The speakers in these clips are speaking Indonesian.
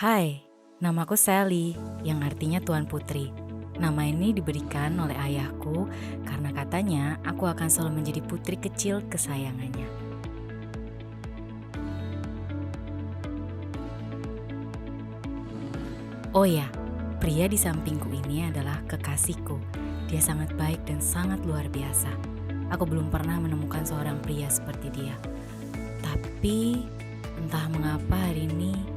Hai, namaku Sally, yang artinya Tuan Putri. Nama ini diberikan oleh ayahku karena katanya aku akan selalu menjadi putri kecil kesayangannya. Oh ya, pria di sampingku ini adalah kekasihku. Dia sangat baik dan sangat luar biasa. Aku belum pernah menemukan seorang pria seperti dia. Tapi entah mengapa hari ini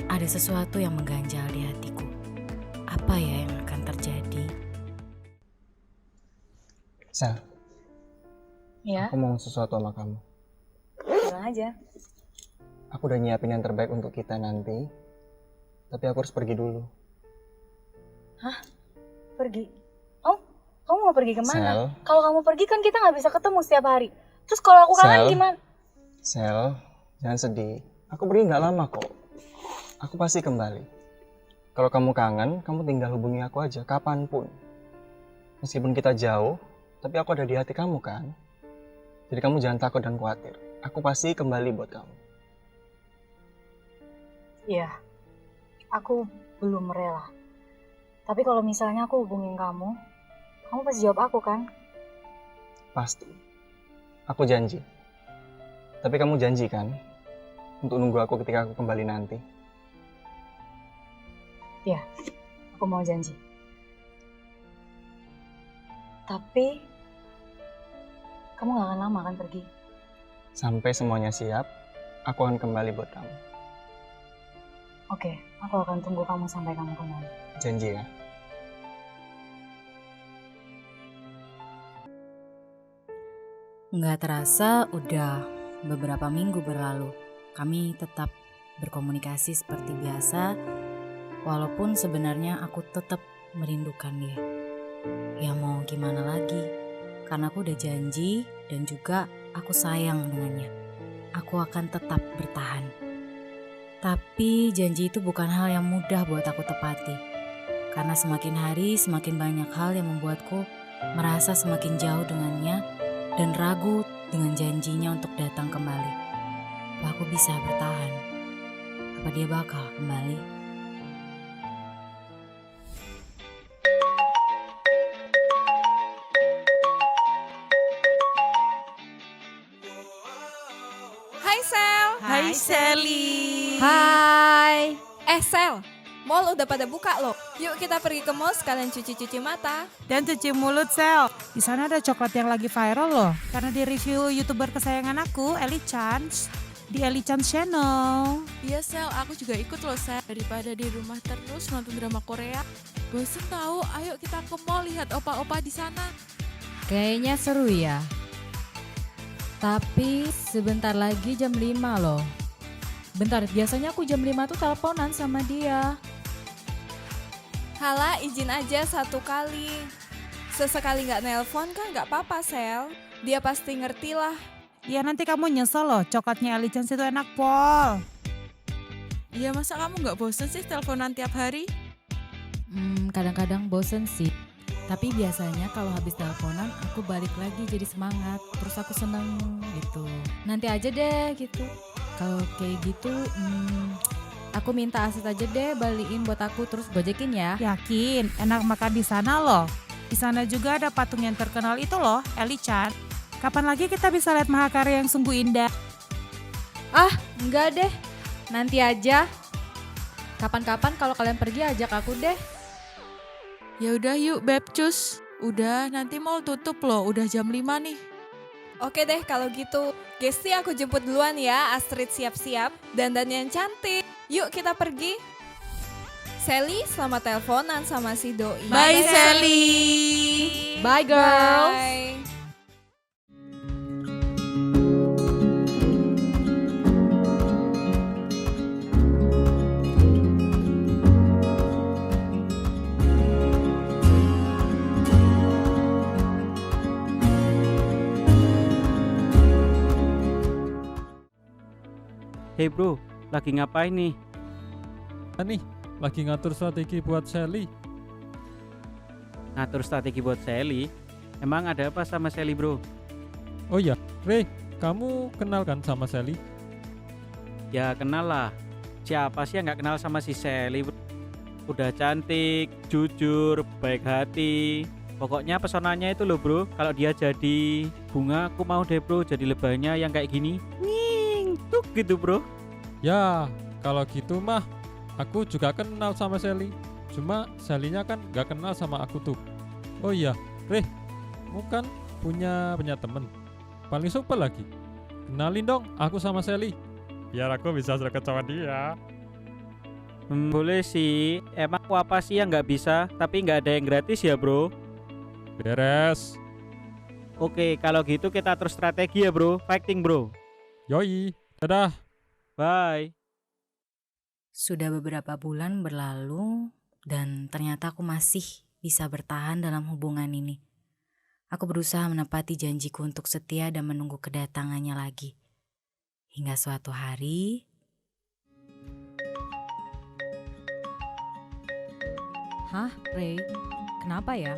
ada sesuatu yang mengganjal di hatiku. Apa ya yang akan terjadi? Sel, Ya, aku mau sesuatu sama kamu. bilang aja. Aku udah nyiapin yang terbaik untuk kita nanti, tapi aku harus pergi dulu. Pergi. Oh, kamu mau pergi kemana? Sel, Kalau kamu pergi kan kita nggak bisa ketemu setiap hari. Terus kalau aku kangen Sel. gimana? Sel, jangan sedih. Aku pergi nggak lama kok. Aku pasti kembali. Kalau kamu kangen, kamu tinggal hubungi aku aja, kapanpun. Meskipun kita jauh, tapi aku ada di hati kamu kan? Jadi kamu jangan takut dan khawatir. Aku pasti kembali buat kamu. Iya, aku belum rela. Tapi kalau misalnya aku hubungin kamu pasti jawab aku kan? Pasti. Aku janji. Tapi kamu janji kan? Untuk nunggu aku ketika aku kembali nanti. Iya, aku mau janji. Tapi kamu gak akan lama kan pergi? Sampai semuanya siap, aku akan kembali buat kamu. Oke, aku akan tunggu kamu sampai kamu kembali. Janji ya? Nggak terasa udah beberapa minggu berlalu. Kami tetap berkomunikasi seperti biasa, walaupun sebenarnya aku tetap merindukan dia. Ya mau gimana lagi, karena aku udah janji dan juga aku sayang dengannya. Aku akan tetap bertahan. Tapi janji itu bukan hal yang mudah buat aku tepati. Karena semakin hari semakin banyak hal yang membuatku merasa semakin jauh dengannya dan ragu dengan janjinya untuk datang kembali. Apa aku bisa bertahan? Apa dia bakal kembali? Hai Sel. Hai Sally. Hai. Sel, mall udah pada buka loh. Yuk kita pergi ke mall sekalian cuci-cuci mata. Dan cuci mulut Sel. Di sana ada coklat yang lagi viral loh. Karena di review YouTuber kesayangan aku, Ellie Chance. Di Ellie Chance Channel. Iya Sel, aku juga ikut loh Sel. Daripada di rumah terus nonton drama Korea. Bosen tahu, ayo kita ke mall lihat opa-opa di sana. Kayaknya seru ya. Tapi sebentar lagi jam 5 loh. Bentar, biasanya aku jam 5 tuh teleponan sama dia. Hala, izin aja satu kali. Sesekali nggak nelpon kan nggak apa-apa Sel. Dia pasti ngerti lah. Ya nanti kamu nyesel loh, coklatnya Ellie Chance itu enak pol. Iya masa kamu nggak bosen sih teleponan tiap hari? Kadang-kadang bosen sih. Tapi biasanya kalau habis teleponan aku balik lagi jadi semangat. Terus aku seneng gitu. Nanti aja deh gitu. Kalau kayak gitu aku minta aset aja deh balikin buat aku terus gojekin ya. Yakin, enak makan di sana loh. Di sana juga ada patung yang terkenal itu loh, Ellie Chance. Kapan lagi kita bisa lihat mahakarya yang sungguh indah? Ah, enggak deh. Nanti aja. Kapan-kapan kalau kalian pergi ajak aku deh. Ya udah yuk Beb cus. Udah nanti mall tutup loh, udah jam 5 nih. Oke deh kalau gitu. Gesti aku jemput duluan ya, Astrid siap-siap. Dandan yang cantik. Yuk kita pergi. Sally selamat teleponan sama si Doi. Bye Sally. Bye girls. Bye. Hey bro, lagi ngapain nih? Nih, lagi ngatur strategi buat Sally. Ngatur strategi buat Sally? Emang ada apa sama Sally bro? Oh ya, Ray, kamu kenal kan sama Sally? Ya kenal lah. Siapa sih yang nggak kenal sama si Sally, bro? Udah cantik, jujur, baik hati. Pokoknya pesonanya itu loh bro. Kalau dia jadi bunga, aku mau deh bro jadi lebahnya yang kayak gini. Nying, tuk gitu bro. Ya, kalau gitu mah aku juga kenal sama Sally. Cuma Sally-nya kan gak kenal sama aku tuh. Oh iya, Reh, kamu kan punya temen. Paling super lagi. Kenalin dong aku sama Sally. Biar aku bisa deket sama dia. Boleh sih. Emang aku apa sih yang nggak bisa? Tapi nggak ada yang gratis ya bro. Beres. Oke, kalau gitu kita terus strategi ya bro. Fighting bro. Yoi, dadah. Bye. Sudah beberapa bulan berlalu dan ternyata aku masih bisa bertahan dalam hubungan ini. Aku berusaha menepati janjiku untuk setia dan menunggu kedatangannya lagi. Hingga suatu hari, Hah, Ray? Kenapa ya?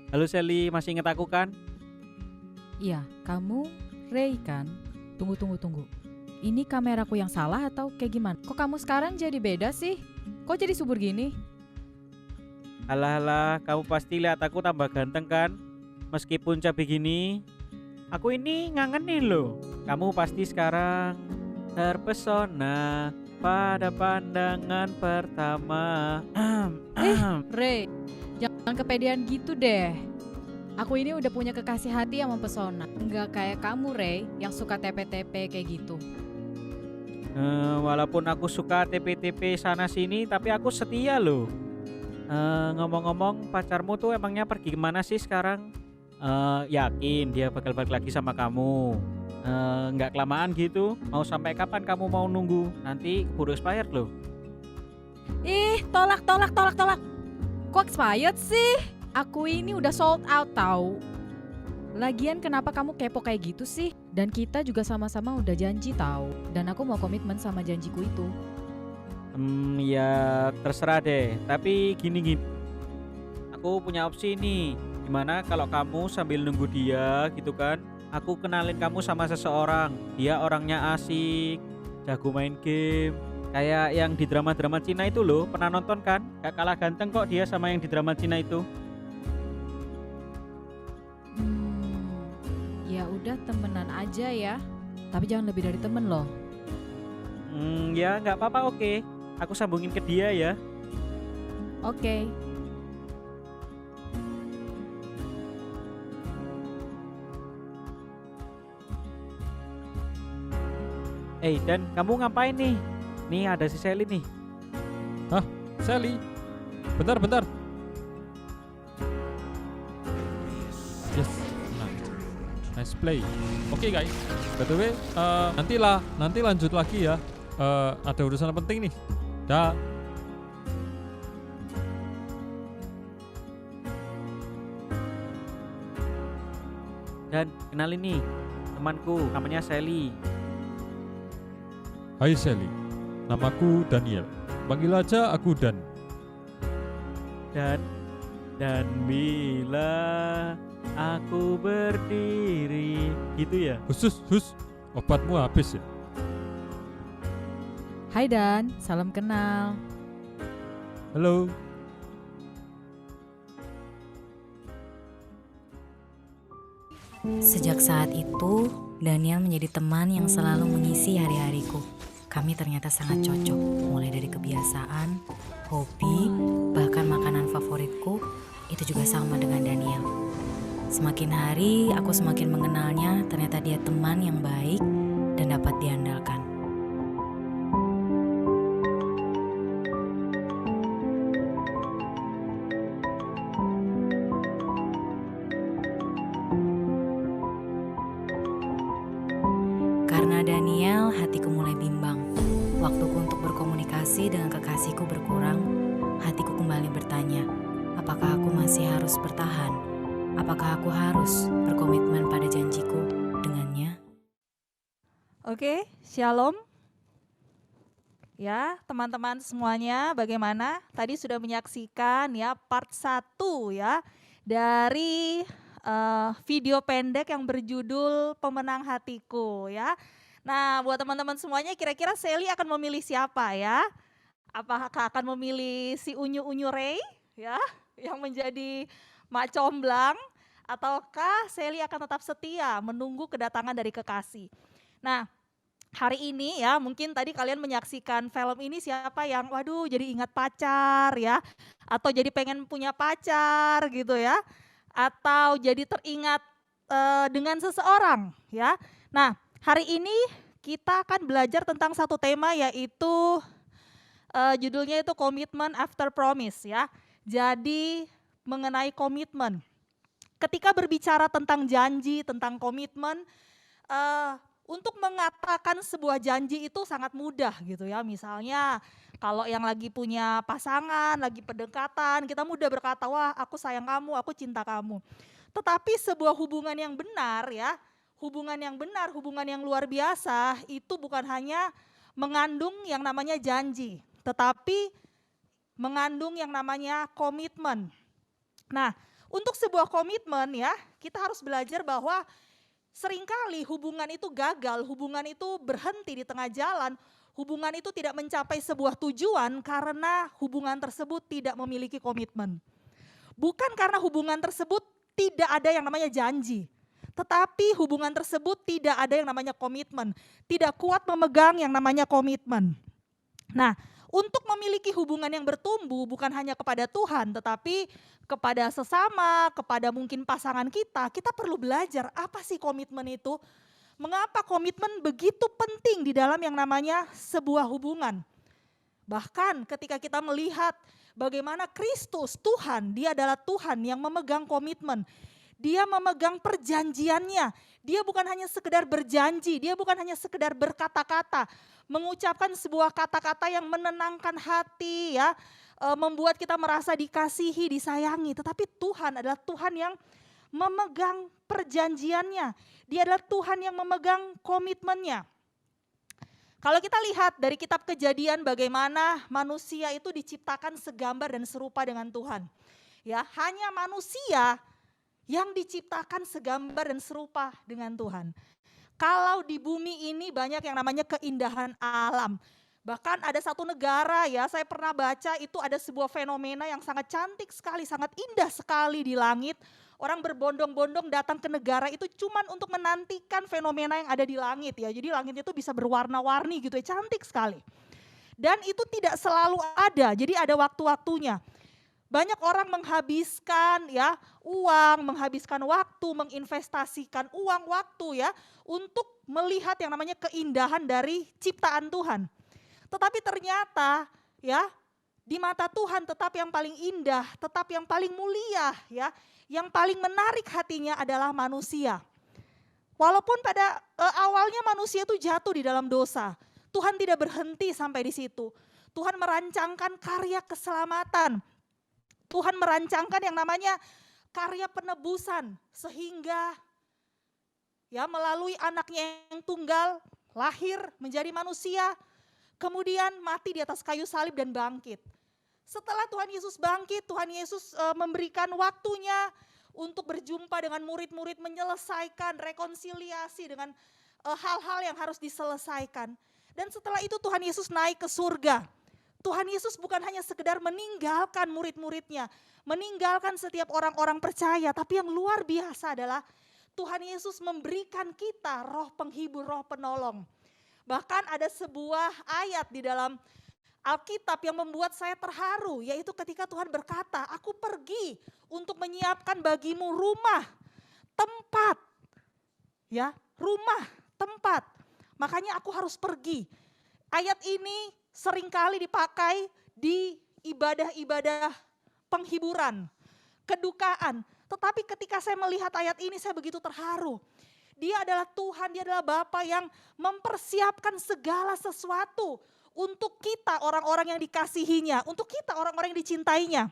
Halo Sally, masih ingat aku kan? Iya, kamu Ray kan? Tunggu. Ini kameraku yang salah atau kayak gimana? Kok kamu sekarang jadi beda sih? Kok jadi subur gini? Alah, kamu pasti lihat aku tambah ganteng kan? Meskipun cabai gini, aku ini ngangenin loh. Kamu pasti sekarang terpesona pada pandangan pertama. Ray, jangan kepedean gitu deh. Aku ini udah punya kekasih hati yang mempesona. Enggak kayak kamu, Ray, yang suka TP-TP kayak gitu. Walaupun aku suka TP-TP sana sini, tapi aku setia loh. Ngomong-ngomong, pacarmu tuh emangnya pergi kemana sih sekarang? Yakin dia bakal balik lagi sama kamu? Nggak kelamaan gitu? Mau sampai kapan kamu mau nunggu? Nanti keburu expired loh. Ih, tolak. Kok expired sih? Aku ini udah sold out tahu. Lagian kenapa kamu kepo kayak gitu sih? Dan kita juga sama-sama udah janji tahu. Dan aku mau komitmen sama janjiku itu. Ya terserah deh. Tapi gini. Aku punya opsi nih. Gimana kalau kamu sambil nunggu dia gitu kan? Aku kenalin kamu sama seseorang. Dia orangnya asik, jago main game. Kayak yang di drama-drama Cina itu loh. Pernah nonton kan? Gak kalah ganteng kok dia sama yang di drama Cina itu. Ya udah temenan aja ya. Tapi jangan lebih dari temen loh. Ya nggak apa-apa, oke. Aku sambungin ke dia ya. Oke. Dan kamu ngapain nih? Nih ada si Sally nih. Hah, Sally? Bentar. Yes, nah. Nice play. Oke guys, by the way, nanti lanjut lagi ya. Ada urusan penting nih. Dah. Dan kenalin nih, temanku namanya Sally. Hai Sally, namaku Daniel. Panggil aja aku Dan. Dan bila aku berdiri, gitu ya. Hus, obatmu habis ya? Hai Dan, salam kenal. Halo. sejak saat itu Daniel menjadi teman yang selalu mengisi hari-hariku. Kami ternyata sangat cocok, mulai dari kebiasaan, hobi, bahkan makanan favoritku itu juga sama dengan Daniel. Semakin hari aku semakin mengenalnya, ternyata dia teman yang baik dan dapat diandalkan. Karena Daniel, hatiku mulai bimbang. Waktuku untuk berkomunikasi dengan kekasihku berkurang. Hatiku kembali bertanya, apakah aku masih harus bertahan? Apakah aku harus berkomitmen pada janjiku dengannya? Oke, shalom. Ya, teman-teman semuanya, bagaimana? Tadi sudah menyaksikan ya part 1 ya dari video pendek yang berjudul Pemenang Hatiku ya. Nah, buat teman-teman semuanya kira-kira Sally akan memilih siapa ya? Apakah akan memilih si Unyu-Unyu Ray ya yang menjadi mak comblang, ataukah Sally akan tetap setia menunggu kedatangan dari kekasih? Nah, hari ini ya mungkin tadi kalian menyaksikan film ini siapa yang waduh jadi ingat pacar ya, atau jadi pengen punya pacar gitu ya, atau jadi teringat dengan seseorang ya. Nah, hari ini kita akan belajar tentang satu tema yaitu judulnya itu Commitment After Promise ya. Jadi mengenai komitmen. Ketika berbicara tentang janji, tentang komitmen, untuk mengatakan sebuah janji itu sangat mudah gitu ya. Misalnya kalau yang lagi punya pasangan, lagi pendekatan, kita mudah berkata, wah aku sayang kamu, aku cinta kamu. Tetapi sebuah hubungan yang benar ya, hubungan yang luar biasa itu bukan hanya mengandung yang namanya janji, tetapi mengandung yang namanya komitmen. Nah, untuk sebuah komitmen ya, kita harus belajar bahwa seringkali hubungan itu gagal, hubungan itu berhenti di tengah jalan, hubungan itu tidak mencapai sebuah tujuan karena hubungan tersebut tidak memiliki komitmen. Bukan karena hubungan tersebut tidak ada yang namanya janji, tetapi hubungan tersebut tidak ada yang namanya komitmen, tidak kuat memegang yang namanya komitmen. Nah, untuk memiliki hubungan yang bertumbuh bukan hanya kepada Tuhan, tetapi kepada sesama, kepada mungkin pasangan kita perlu belajar apa sih komitmen itu. Mengapa komitmen begitu penting di dalam yang namanya sebuah hubungan. Bahkan ketika kita melihat bagaimana Kristus, Tuhan, dia adalah Tuhan yang memegang komitmen. Dia memegang perjanjiannya. Dia bukan hanya sekedar berjanji, dia bukan hanya sekedar berkata-kata, mengucapkan sebuah kata-kata yang menenangkan hati ya, membuat kita merasa dikasihi, disayangi. Tetapi Tuhan adalah Tuhan yang memegang perjanjiannya. Dia adalah Tuhan yang memegang komitmennya. Kalau kita lihat dari kitab Kejadian bagaimana manusia itu diciptakan segambar dan serupa dengan Tuhan. Ya, hanya manusia yang diciptakan segambar dan serupa dengan Tuhan. Kalau di bumi ini banyak yang namanya keindahan alam. Bahkan ada satu negara ya, saya pernah baca itu ada sebuah fenomena yang sangat cantik sekali, sangat indah sekali di langit. Orang berbondong-bondong datang ke negara itu cuman untuk menantikan fenomena yang ada di langit ya. Jadi langitnya itu bisa berwarna-warni gitu ya, cantik sekali. Dan itu tidak selalu ada, jadi ada waktu-waktunya. Banyak orang menghabiskan ya uang, menghabiskan waktu, menginvestasikan uang, waktu ya untuk melihat yang namanya keindahan dari ciptaan Tuhan. Tetapi ternyata ya di mata Tuhan tetap yang paling indah, tetap yang paling mulia ya, yang paling menarik hatinya adalah manusia. Walaupun pada awalnya manusia itu jatuh di dalam dosa, Tuhan tidak berhenti sampai di situ. Tuhan merancangkan karya keselamatan. Tuhan merancangkan yang namanya karya penebusan sehingga ya melalui anaknya yang tunggal lahir menjadi manusia, kemudian mati di atas kayu salib dan bangkit. Setelah Tuhan Yesus bangkit, Tuhan Yesus memberikan waktunya untuk berjumpa dengan murid-murid, menyelesaikan rekonsiliasi dengan hal-hal yang harus diselesaikan. Dan setelah itu Tuhan Yesus naik ke surga. Tuhan Yesus bukan hanya sekedar meninggalkan murid-muridnya, meninggalkan setiap orang-orang percaya, tapi yang luar biasa adalah Tuhan Yesus memberikan kita roh penghibur, roh penolong. Bahkan ada sebuah ayat di dalam Alkitab yang membuat saya terharu, yaitu ketika Tuhan berkata, aku pergi untuk menyiapkan bagimu rumah, tempat. Ya, rumah, tempat. Makanya aku harus pergi. Ayat ini seringkali dipakai di ibadah-ibadah penghiburan, kedukaan. Tetapi ketika saya melihat ayat ini saya begitu terharu. Dia adalah Tuhan, dia adalah Bapa yang mempersiapkan segala sesuatu untuk kita orang-orang yang dikasihinya, untuk kita orang-orang yang dicintainya.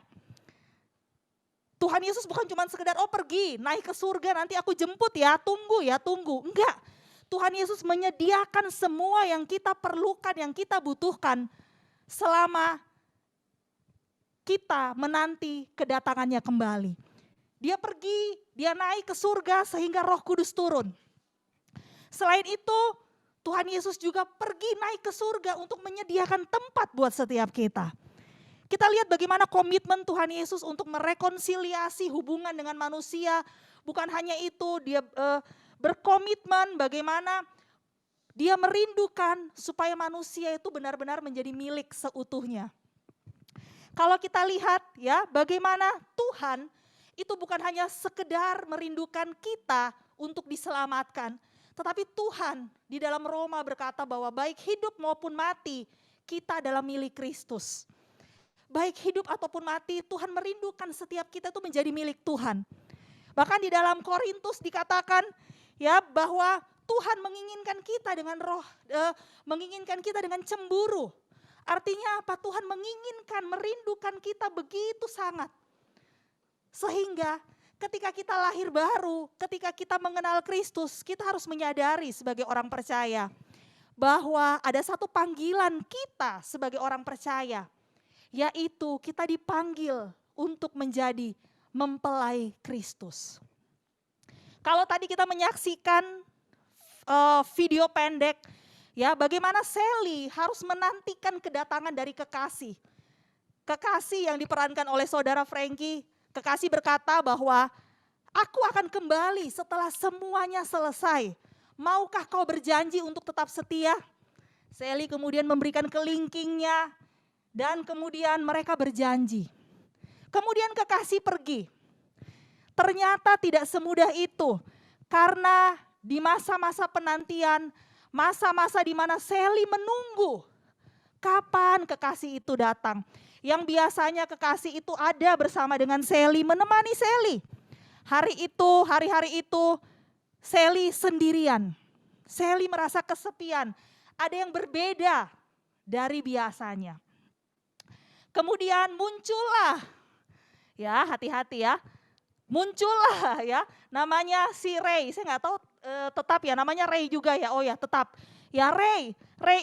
Tuhan Yesus bukan cuma sekedar pergi, naik ke surga nanti aku jemput ya, tunggu. Enggak. Tuhan Yesus menyediakan semua yang kita perlukan, yang kita butuhkan selama kita menanti kedatangannya kembali. Dia pergi, dia naik ke surga sehingga Roh Kudus turun. Selain itu, Tuhan Yesus juga pergi naik ke surga untuk menyediakan tempat buat setiap kita. Kita lihat bagaimana komitmen Tuhan Yesus untuk merekonsiliasi hubungan dengan manusia. Bukan hanya itu, dia berkomitmen bagaimana dia merindukan supaya manusia itu benar-benar menjadi milik seutuhnya. Kalau kita lihat ya, bagaimana Tuhan itu bukan hanya sekedar merindukan kita untuk diselamatkan, tetapi Tuhan di dalam Roma berkata bahwa baik hidup maupun mati, kita adalah milik Kristus. Baik hidup ataupun mati, Tuhan merindukan setiap kita itu menjadi milik Tuhan. Bahkan di dalam Korintus dikatakan ya bahwa Tuhan menginginkan kita dengan menginginkan kita dengan cemburu. Artinya apa? Tuhan menginginkan, merindukan kita begitu sangat. Sehingga ketika kita lahir baru, ketika kita mengenal Kristus, kita harus menyadari sebagai orang percaya bahwa ada satu panggilan kita sebagai orang percaya, yaitu kita dipanggil untuk menjadi mempelai Kristus. Kalau tadi kita menyaksikan video pendek, ya bagaimana Sally harus menantikan kedatangan dari kekasih. Kekasih yang diperankan oleh saudara Frankie, kekasih berkata bahwa aku akan kembali setelah semuanya selesai. Maukah kau berjanji untuk tetap setia? Sally kemudian memberikan kelingkingnya dan kemudian mereka berjanji. Kemudian kekasih pergi. Ternyata tidak semudah itu karena di masa-masa penantian, masa-masa di mana Sally menunggu kapan kekasih itu datang. Yang biasanya kekasih itu ada bersama dengan Sally, menemani Sally. Hari-hari itu Sally sendirian. Sally merasa kesepian. Ada yang berbeda dari biasanya. Kemudian muncullah, ya hati-hati ya, muncullah ya namanya si Ray. Saya nggak tahu tetap ya namanya Ray juga ya. Oh ya tetap. Ya Ray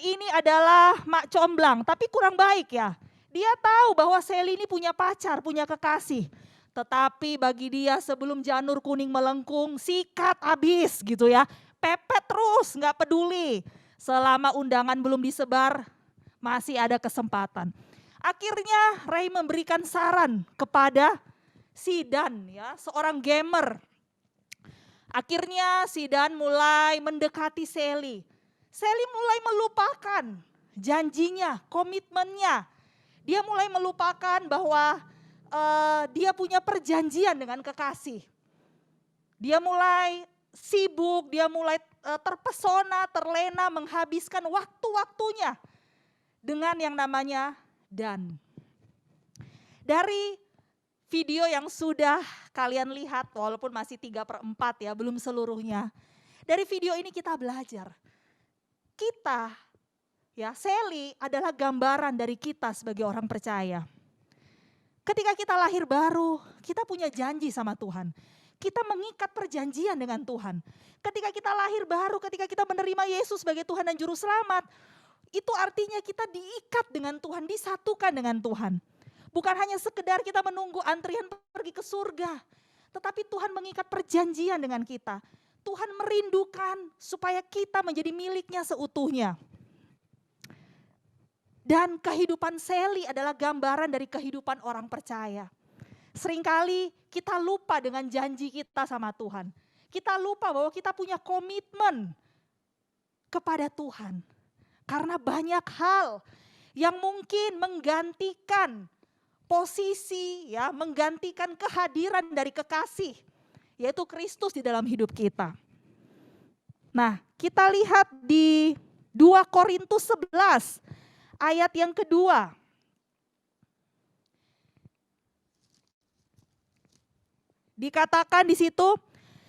ini adalah mak comblang tapi kurang baik ya. Dia tahu bahwa Sally ini punya pacar, punya kekasih. Tetapi bagi dia sebelum janur kuning melengkung, sikat habis gitu ya. Pepet terus, nggak peduli. Selama undangan belum disebar, masih ada kesempatan. Akhirnya Ray memberikan saran kepada si Dan ya, seorang gamer. Akhirnya si Dan mulai mendekati Sally. Sally mulai melupakan janjinya, komitmennya. Dia mulai melupakan bahwa dia punya perjanjian dengan kekasih. Dia mulai sibuk, dia mulai terpesona, terlena, menghabiskan waktu-waktunya dengan yang namanya Dan. Dari video yang sudah kalian lihat, walaupun masih 3/4 ya, belum seluruhnya. Dari video ini kita belajar. Kita, ya Sally adalah gambaran dari kita sebagai orang percaya. Ketika kita lahir baru, kita punya janji sama Tuhan. Kita mengikat perjanjian dengan Tuhan. Ketika kita lahir baru, ketika kita menerima Yesus sebagai Tuhan dan Juru Selamat, itu artinya kita diikat dengan Tuhan, disatukan dengan Tuhan. Bukan hanya sekedar kita menunggu antrian pergi ke surga, tetapi Tuhan mengikat perjanjian dengan kita. Tuhan merindukan supaya kita menjadi miliknya seutuhnya. Dan kehidupan Sally adalah gambaran dari kehidupan orang percaya. Seringkali kita lupa dengan janji kita sama Tuhan. Kita lupa bahwa kita punya komitmen kepada Tuhan. Karena banyak hal yang mungkin menggantikan posisi, ya, menggantikan kehadiran dari kekasih, yaitu Kristus di dalam hidup kita. Nah, kita lihat di 2 Korintus 11 ayat yang kedua. Dikatakan di situ,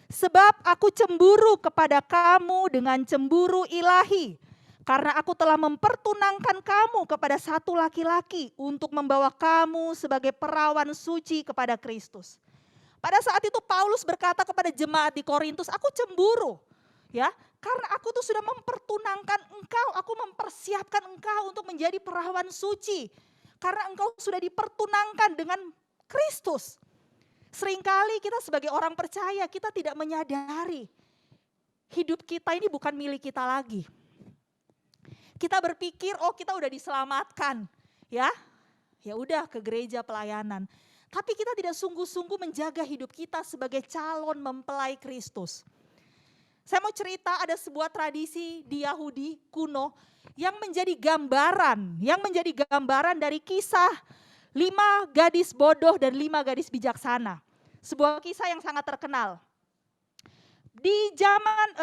sebab aku cemburu kepada kamu dengan cemburu ilahi, karena aku telah mempertunangkan kamu kepada satu laki-laki untuk membawa kamu sebagai perawan suci kepada Kristus. Pada saat itu Paulus berkata kepada jemaat di Korintus, aku cemburu ya, karena aku tuh sudah mempertunangkan engkau, aku mempersiapkan engkau untuk menjadi perawan suci. Karena engkau sudah dipertunangkan dengan Kristus. Seringkali kita sebagai orang percaya, kita tidak menyadari hidup kita ini bukan milik kita lagi. Kita berpikir, oh kita udah diselamatkan, ya udah ke gereja pelayanan. Tapi kita tidak sungguh-sungguh menjaga hidup kita sebagai calon mempelai Kristus. Saya mau cerita ada sebuah tradisi di Yahudi kuno yang menjadi gambaran dari kisah 5 gadis bodoh dan 5 gadis bijaksana. Sebuah kisah yang sangat terkenal. Di zaman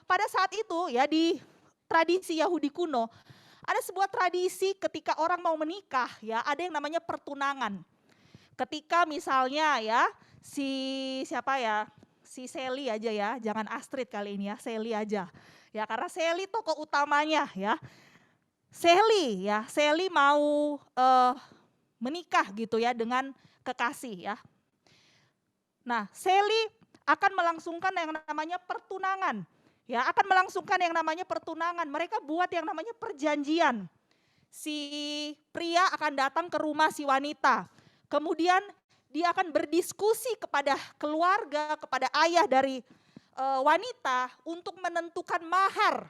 pada saat itu ya di tradisi Yahudi kuno ada sebuah tradisi ketika orang mau menikah ya ada yang namanya pertunangan. Ketika misalnya ya si Sally aja ya, jangan Astrid kali ini ya, Sally aja. Ya karena Sally tokoh utamanya ya. Sally mau menikah gitu ya dengan kekasih ya. Nah, Sally akan melangsungkan yang namanya pertunangan. Ya, akan melangsungkan yang namanya pertunangan. Mereka buat yang namanya perjanjian. Si pria akan datang ke rumah si wanita. Kemudian dia akan berdiskusi kepada keluarga, kepada ayah dari wanita untuk menentukan mahar.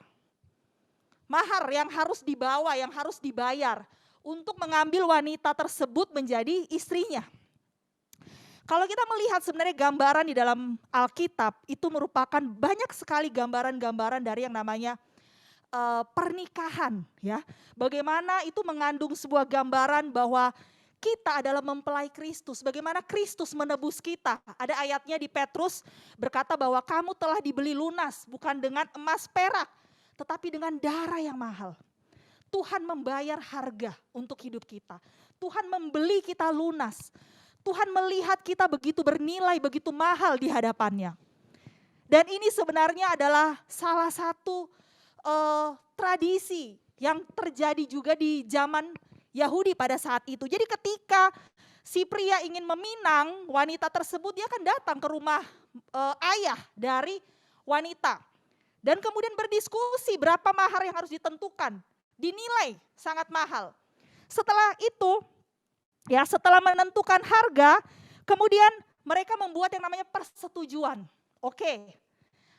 Mahar yang harus dibawa, yang harus dibayar untuk mengambil wanita tersebut menjadi istrinya. Kalau kita melihat sebenarnya gambaran di dalam Alkitab itu merupakan banyak sekali gambaran-gambaran dari yang namanya pernikahan ya. Bagaimana itu mengandung sebuah gambaran bahwa kita adalah mempelai Kristus. Bagaimana Kristus menebus kita. Ada ayatnya di Petrus berkata bahwa kamu telah dibeli lunas bukan dengan emas perak tetapi dengan darah yang mahal. Tuhan membayar harga untuk hidup kita. Tuhan membeli kita lunas. Tuhan melihat kita begitu bernilai, begitu mahal di hadapannya. Dan ini sebenarnya adalah salah satu tradisi yang terjadi juga di zaman Yahudi pada saat itu. Jadi ketika si pria ingin meminang wanita tersebut, dia akan datang ke rumah ayah dari wanita. Dan kemudian berdiskusi berapa mahar yang harus ditentukan. Dinilai sangat mahal. Setelah itu, ya setelah menentukan harga, kemudian mereka membuat yang namanya persetujuan. Oke,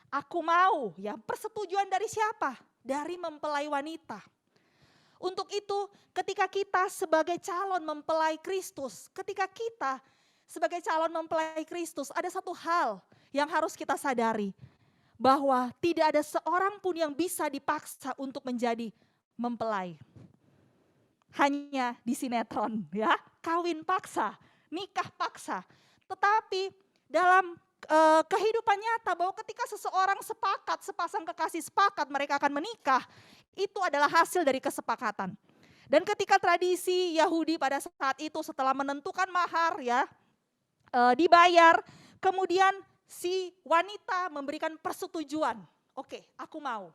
aku mau ya persetujuan dari siapa? Dari mempelai wanita. Untuk itu ketika kita sebagai calon mempelai Kristus, ada satu hal yang harus kita sadari. Bahwa tidak ada seorang pun yang bisa dipaksa untuk menjadi mempelai. Hanya di sinetron ya, kawin paksa, nikah paksa. Tetapi dalam kehidupan nyata bahwa ketika seseorang sepakat, sepasang kekasih sepakat mereka akan menikah, itu adalah hasil dari kesepakatan. Dan ketika tradisi Yahudi pada saat itu setelah menentukan mahar ya, dibayar, kemudian si wanita memberikan persetujuan. Oke, aku mau.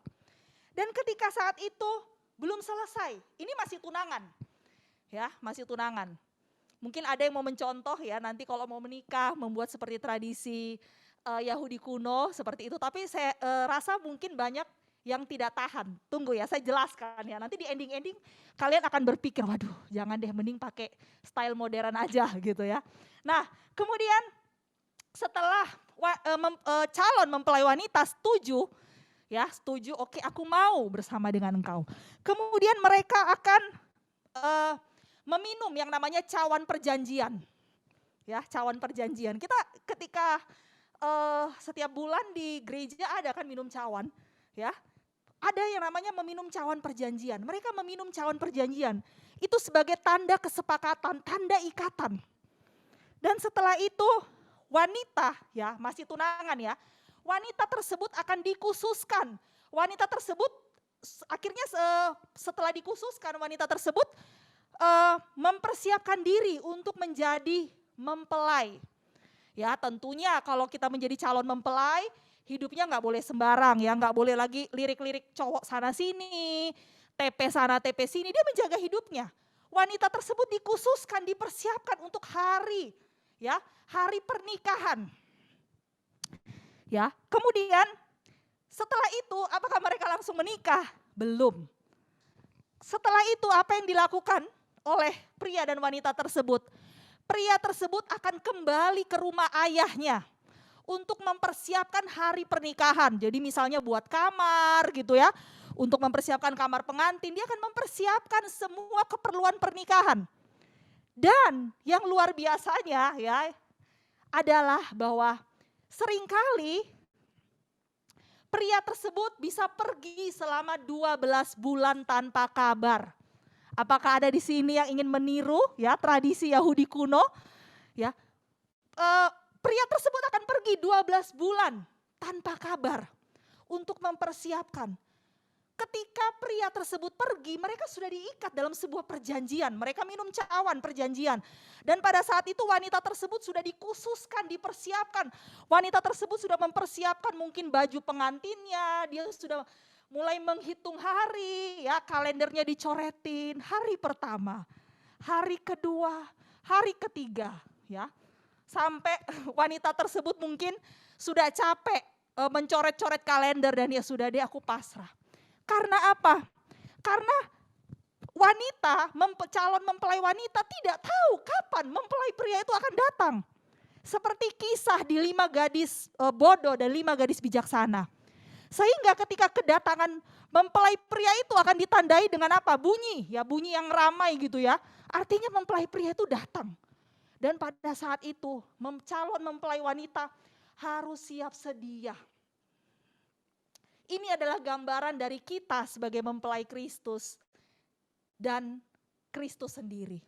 Dan ketika saat itu belum selesai, ini masih tunangan. Ya, masih tunangan. Mungkin ada yang mau mencontoh ya, nanti kalau mau menikah membuat seperti tradisi Yahudi kuno seperti itu. Tapi saya rasa mungkin banyak yang tidak tahan. Tunggu ya, saya jelaskan ya. Nanti di ending-ending kalian akan berpikir, waduh jangan deh, mending pakai style modern aja gitu ya. Nah kemudian setelah calon mempelai wanita setuju, oke aku mau bersama dengan engkau. Kemudian mereka akan meminum yang namanya cawan perjanjian. Ya, cawan perjanjian. Kita ketika setiap bulan di gereja ada kan minum cawan, ya. Ada yang namanya meminum cawan perjanjian. Mereka meminum cawan perjanjian. Itu sebagai tanda kesepakatan, tanda ikatan. Dan setelah itu wanita, ya masih tunangan ya, wanita tersebut akan dikhususkan. Wanita tersebut akhirnya setelah dikhususkan, wanita tersebut mempersiapkan diri untuk menjadi mempelai. Ya tentunya kalau kita menjadi calon mempelai, hidupnya nggak boleh sembarang ya, nggak boleh lagi lirik-lirik cowok sana sini, TP sana TP sini, dia menjaga hidupnya. Wanita tersebut dikhususkan, dipersiapkan untuk hari pernikahan. Ya, kemudian setelah itu apakah mereka langsung menikah? Belum. Setelah itu apa yang dilakukan oleh pria dan wanita tersebut? pria tersebut akan kembali ke rumah ayahnya untuk mempersiapkan hari pernikahan. Jadi misalnya buat kamar gitu ya, untuk mempersiapkan kamar pengantin, dia akan mempersiapkan semua keperluan pernikahan. Dan yang luar biasanya ya adalah bahwa seringkali pria tersebut bisa pergi selama 12 bulan tanpa kabar. Apakah ada di sini yang ingin meniru ya tradisi Yahudi kuno? Ya, pria tersebut akan pergi 12 bulan tanpa kabar untuk mempersiapkan. Ketika pria tersebut pergi, mereka sudah diikat dalam sebuah perjanjian. Mereka minum cawan perjanjian. Dan pada saat itu wanita tersebut sudah dikhususkan, dipersiapkan. Wanita tersebut sudah mempersiapkan mungkin baju pengantinnya, dia sudah mulai menghitung hari, ya kalendernya dicoretin. Hari pertama, hari kedua, hari ketiga, ya. Sampai wanita tersebut mungkin sudah capek mencoret-coret kalender dan ya sudah deh aku pasrah. Karena apa? Karena wanita, calon mempelai wanita tidak tahu kapan mempelai pria itu akan datang. Seperti kisah di 5 gadis bodoh dan 5 gadis bijaksana. Sehingga ketika kedatangan mempelai pria itu akan ditandai dengan apa? Bunyi, ya bunyi yang ramai gitu ya. Artinya mempelai pria itu datang. Dan pada saat itu calon mempelai wanita harus siap sedia. Ini adalah gambaran dari kita sebagai mempelai Kristus dan Kristus sendiri.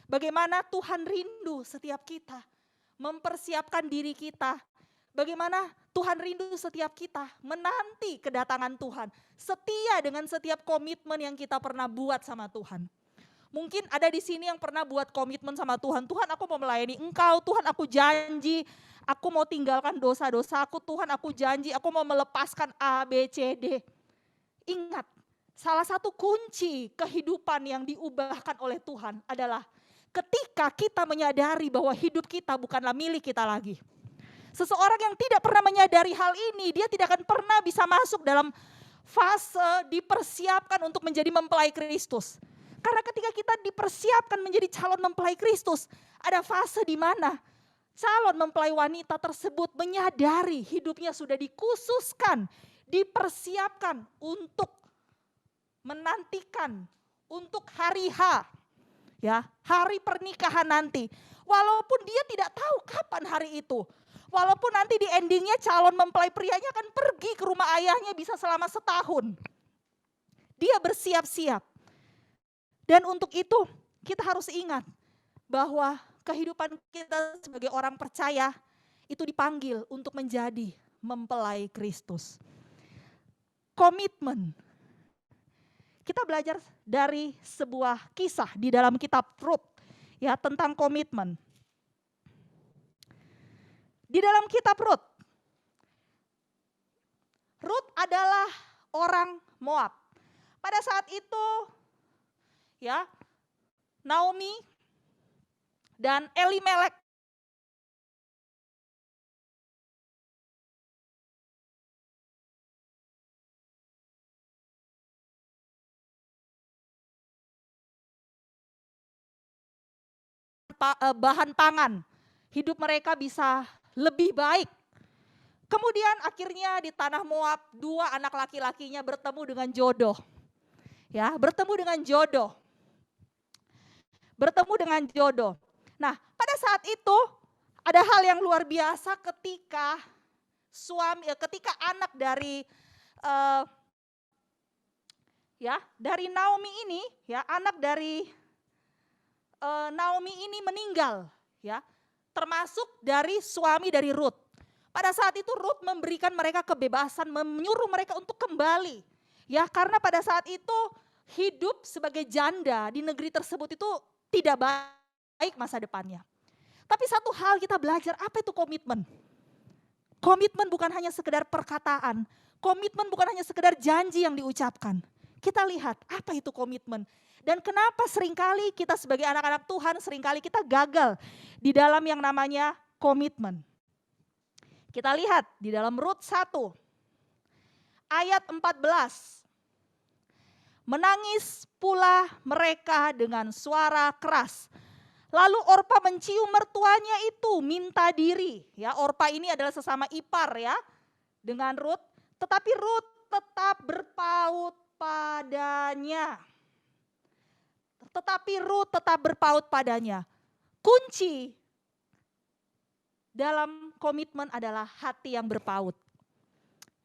Bagaimana Tuhan rindu setiap kita mempersiapkan diri kita. Bagaimana Tuhan rindu setiap kita menanti kedatangan Tuhan. Setia dengan setiap komitmen yang kita pernah buat sama Tuhan. Mungkin ada di sini yang pernah buat komitmen sama Tuhan. Tuhan, aku mau melayani Engkau. Tuhan, aku janji. Aku mau tinggalkan dosa-dosa aku. Tuhan, aku janji. Aku mau melepaskan A, B, C, D. Ingat, salah satu kunci kehidupan yang diubahkan oleh Tuhan adalah ketika kita menyadari bahwa hidup kita bukanlah milik kita lagi. Seseorang yang tidak pernah menyadari hal ini, dia tidak akan pernah bisa masuk dalam fase dipersiapkan untuk menjadi mempelai Kristus. Karena ketika kita dipersiapkan menjadi calon mempelai Kristus, ada fase di mana calon mempelai wanita tersebut menyadari hidupnya sudah dikhususkan, dipersiapkan untuk menantikan untuk hari H, ya, hari pernikahan nanti. Walaupun dia tidak tahu kapan hari itu. Walaupun nanti di endingnya calon mempelai prianya akan pergi ke rumah ayahnya bisa selama setahun. Dia bersiap-siap. Dan untuk itu kita harus ingat bahwa kehidupan kita sebagai orang percaya itu dipanggil untuk menjadi mempelai Kristus. Komitmen. Kita belajar dari sebuah kisah di dalam kitab Rut ya tentang komitmen. Di dalam kitab Rut adalah orang Moab. Pada saat itu ya Naomi dan Elimelek bahan pangan, hidup mereka bisa lebih baik. Kemudian akhirnya di tanah Moab 2 anak laki-lakinya bertemu dengan jodoh. Ya, bertemu dengan jodoh. Bertemu dengan jodoh. Nah, pada saat itu ada hal yang luar biasa ketika ketika anak dari dari Naomi ini, ya, anak dari Naomi ini meninggal, ya, termasuk dari suami dari Rut. Pada saat itu Rut memberikan mereka kebebasan, menyuruh mereka untuk kembali, ya, karena pada saat itu hidup sebagai janda di negeri tersebut itu tidak baik masa depannya. Tapi satu hal kita belajar, apa itu komitmen? Komitmen bukan hanya sekedar perkataan, komitmen bukan hanya sekedar janji yang diucapkan. Kita lihat apa itu komitmen. Dan kenapa seringkali kita sebagai anak-anak Tuhan, seringkali kita gagal di dalam yang namanya komitmen. Kita lihat di dalam Rut 1 ayat 14. Menangis pula mereka dengan suara keras. Lalu Orpa mencium mertuanya itu, minta diri. Ya, Orpa ini adalah sesama ipar ya dengan Rut, tetapi Rut tetap berpaut padanya. Kunci dalam komitmen adalah hati yang berpaut.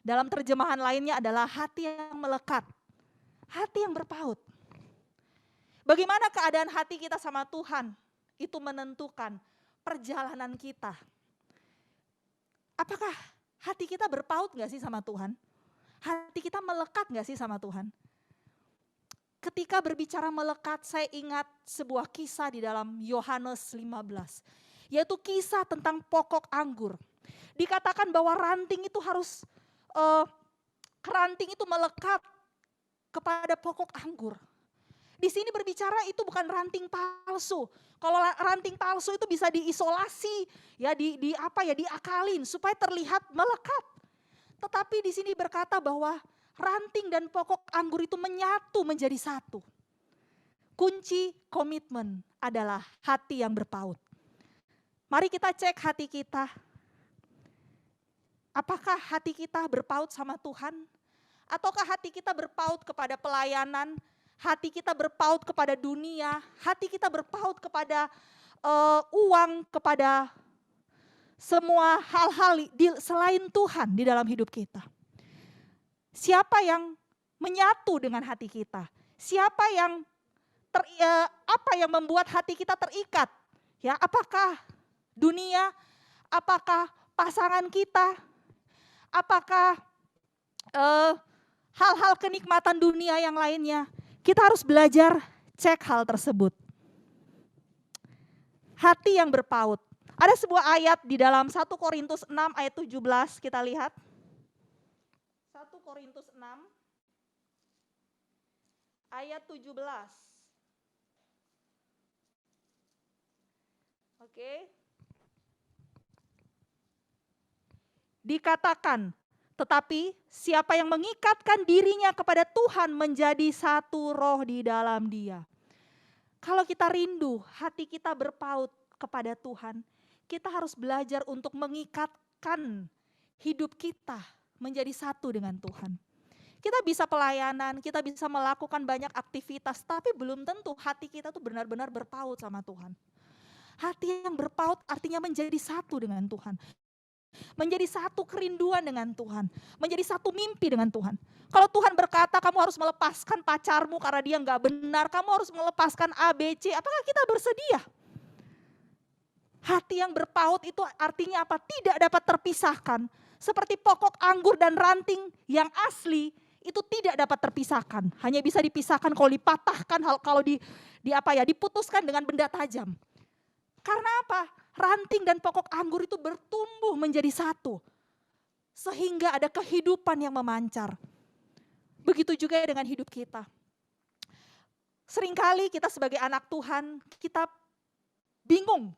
Dalam terjemahan lainnya adalah hati yang melekat. Hati yang berpaut. Bagaimana keadaan hati kita sama Tuhan? Itu menentukan perjalanan kita. Apakah hati kita berpaut gak sih sama Tuhan? Hati kita melekat gak sih sama Tuhan? Ketika berbicara melekat, saya ingat sebuah kisah di dalam Yohanes 15. Yaitu kisah tentang pokok anggur. Dikatakan bahwa ranting itu harus keranting itu melekat kepada pokok anggur. Di sini berbicara itu bukan ranting palsu. Kalau ranting palsu itu bisa diisolasi, ya diakalin supaya terlihat melekat. Tetapi di sini berkata bahwa ranting dan pokok anggur itu menyatu menjadi satu. Kunci komitmen adalah hati yang berpaut. Mari kita cek hati kita. Apakah hati kita berpaut sama Tuhan? Ataukah hati kita berpaut kepada pelayanan? Hati kita berpaut kepada dunia? Hati kita berpaut kepada uang, kepada semua hal-hal selain Tuhan di dalam hidup kita? Siapa yang menyatu dengan hati kita? Siapa yang apa yang membuat hati kita terikat? Ya, apakah dunia? Apakah pasangan kita? Apakah hal-hal kenikmatan dunia yang lainnya? Kita harus belajar cek hal tersebut. Hati yang berpaut. Ada sebuah ayat di dalam 1 Korintus 6 ayat 17, kita lihat. 1 Korintus 6 ayat 17. Oke. Dikatakan, tetapi siapa yang mengikatkan dirinya kepada Tuhan menjadi satu roh di dalam dia. Kalau kita rindu, hati kita berpaut kepada Tuhan, kita harus belajar untuk mengikatkan hidup kita menjadi satu dengan Tuhan. Kita bisa pelayanan, kita bisa melakukan banyak aktivitas, tapi belum tentu hati kita tuh benar-benar berpaut sama Tuhan. Hati yang berpaut artinya menjadi satu dengan Tuhan. Menjadi satu kerinduan dengan Tuhan. Menjadi satu mimpi dengan Tuhan. Kalau Tuhan berkata kamu harus melepaskan pacarmu karena dia nggak benar, kamu harus melepaskan A, B, C, apakah kita bersedia? Hati yang berpaut itu artinya apa? Tidak dapat terpisahkan. Seperti pokok anggur dan ranting yang asli itu tidak dapat terpisahkan. Hanya bisa dipisahkan kalau dipatahkan, kalau diputuskan dengan benda tajam. Karena apa? Ranting dan pokok anggur itu bertumbuh menjadi satu. Sehingga ada kehidupan yang memancar. Begitu juga dengan hidup kita. Seringkali kita sebagai anak Tuhan, kita bingung.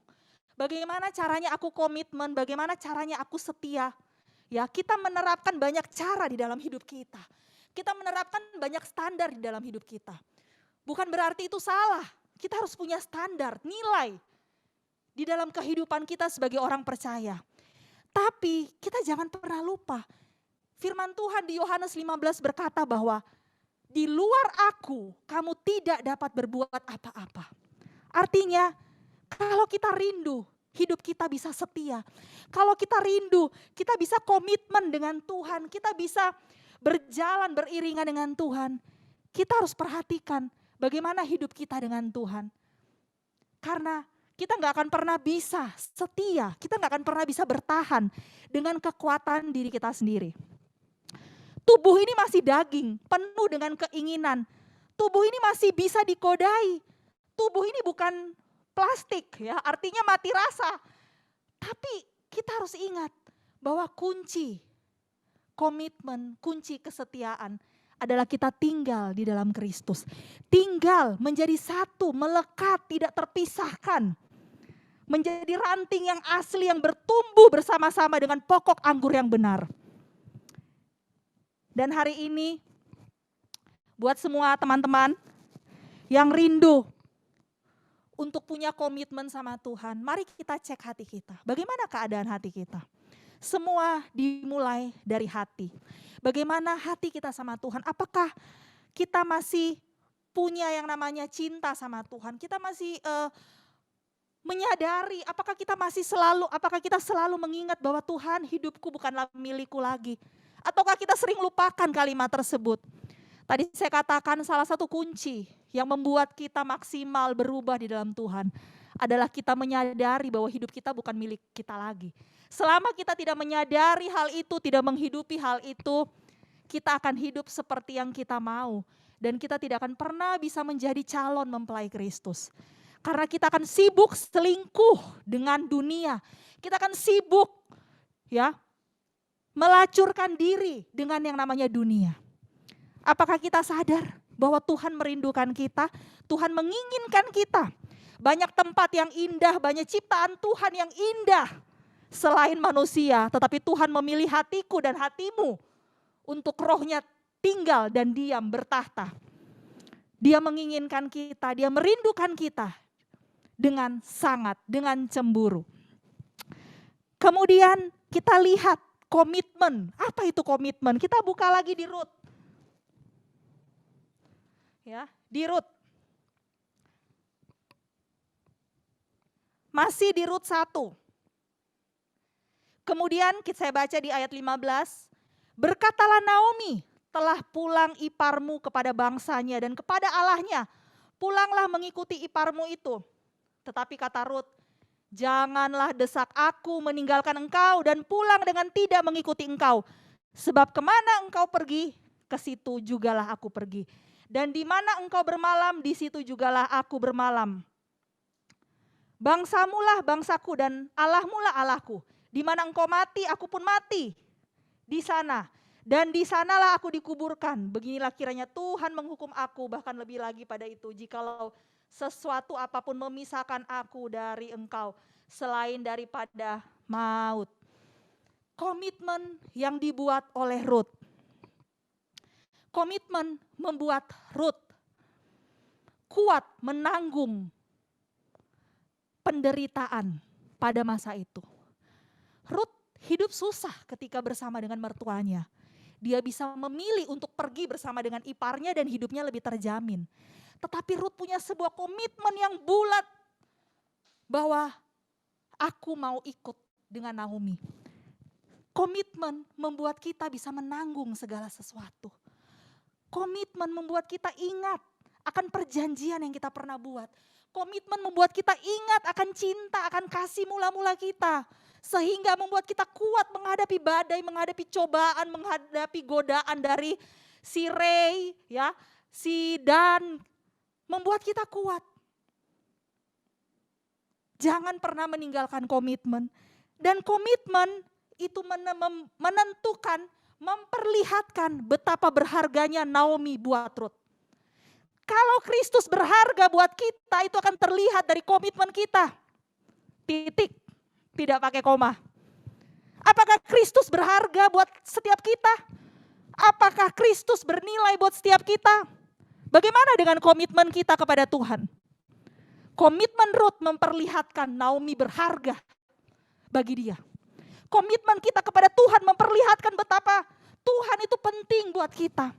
Bagaimana caranya aku komitmen, bagaimana caranya aku setia. Ya, kita menerapkan banyak cara di dalam hidup kita. Kita menerapkan banyak standar di dalam hidup kita. Bukan berarti itu salah. Kita harus punya standar, nilai di dalam kehidupan kita sebagai orang percaya. Tapi kita jangan pernah lupa, firman Tuhan di Yohanes 15 berkata bahwa di luar aku kamu tidak dapat berbuat apa-apa. Artinya kalau kita rindu, hidup kita bisa setia. Kalau kita rindu, kita bisa komitmen dengan Tuhan, kita bisa berjalan beriringan dengan Tuhan. Kita harus perhatikan bagaimana hidup kita dengan Tuhan. Karena kita gak akan pernah bisa setia, kita gak akan pernah bisa bertahan dengan kekuatan diri kita sendiri. Tubuh ini masih daging, penuh dengan keinginan. Tubuh ini masih bisa dikodai. Tubuh ini bukan plastik, ya, artinya mati rasa. Tapi kita harus ingat bahwa kunci komitmen, kunci kesetiaan adalah kita tinggal di dalam Kristus. Tinggal menjadi satu, melekat, tidak terpisahkan. Menjadi ranting yang asli yang bertumbuh bersama-sama dengan pokok anggur yang benar. Dan hari ini buat semua teman-teman yang rindu untuk punya komitmen sama Tuhan, mari kita cek hati kita. Bagaimana keadaan hati kita? Semua dimulai dari hati. Bagaimana hati kita sama Tuhan? Apakah kita masih punya yang namanya cinta sama Tuhan? Kita masih menyadari apakah kita selalu mengingat bahwa Tuhan, hidupku bukanlah milikku lagi. Ataukah kita sering lupakan kalimat tersebut? Tadi saya katakan salah satu kunci yang membuat kita maksimal berubah di dalam Tuhan adalah kita menyadari bahwa hidup kita bukan milik kita lagi. Selama kita tidak menyadari hal itu, tidak menghidupi hal itu, kita akan hidup seperti yang kita mau. Dan kita tidak akan pernah bisa menjadi calon mempelai Kristus. Karena kita akan sibuk selingkuh dengan dunia. Kita akan sibuk melacurkan diri dengan yang namanya dunia. Apakah kita sadar bahwa Tuhan merindukan kita? Tuhan menginginkan kita. Banyak tempat yang indah, banyak ciptaan Tuhan yang indah selain manusia. Tetapi Tuhan memilih hatiku dan hatimu untuk rohnya tinggal dan diam bertahta. Dia menginginkan kita, dia merindukan kita dengan sangat, dengan cemburu. Kemudian kita lihat komitmen. Apa itu komitmen? Kita buka lagi di Rut. Di Rut. Masih di Rut 1. Kemudian saya baca di ayat 15. Berkatalah Naomi, telah pulang iparmu kepada bangsanya dan kepada Allahnya. Pulanglah mengikuti iparmu itu. Tetapi kata Rut, janganlah desak aku meninggalkan engkau dan pulang dengan tidak mengikuti engkau. Sebab kemana engkau pergi, ke situ jugalah aku pergi. Dan di mana engkau bermalam, di situ jugalah aku bermalam. Bangsamulah bangsaku dan Allahmulah Allahku. Di mana engkau mati, aku pun mati. Di sana. Dan di sanalah aku dikuburkan. Beginilah kiranya Tuhan menghukum aku, bahkan lebih lagi pada itu. Jikalau sesuatu apapun memisahkan aku dari engkau, selain daripada maut. Komitmen yang dibuat oleh Rut. Komitmen membuat Rut kuat menanggung penderitaan pada masa itu. Rut hidup susah ketika bersama dengan mertuanya. Dia bisa memilih untuk pergi bersama dengan iparnya dan hidupnya lebih terjamin. Tetapi Rut punya sebuah komitmen yang bulat bahwa aku mau ikut dengan Naomi. Komitmen membuat kita bisa menanggung segala sesuatu. Komitmen membuat kita ingat akan perjanjian yang kita pernah buat. Komitmen membuat kita ingat akan cinta, akan kasih mula-mula kita. Sehingga membuat kita kuat menghadapi badai, menghadapi cobaan, menghadapi godaan dari si Ray, si Dan. Membuat kita kuat. Jangan pernah meninggalkan komitmen. Dan komitmen itu menentukan, memperlihatkan betapa berharganya Naomi buat Rut. Kalau Kristus berharga buat kita, itu akan terlihat dari komitmen kita. Titik, tidak pakai koma. Apakah Kristus berharga buat setiap kita? Apakah Kristus bernilai buat setiap kita? Bagaimana dengan komitmen kita kepada Tuhan? Komitmen Rut memperlihatkan Naomi berharga bagi dia. Komitmen kita kepada Tuhan memperlihatkan betapa Tuhan itu penting buat kita.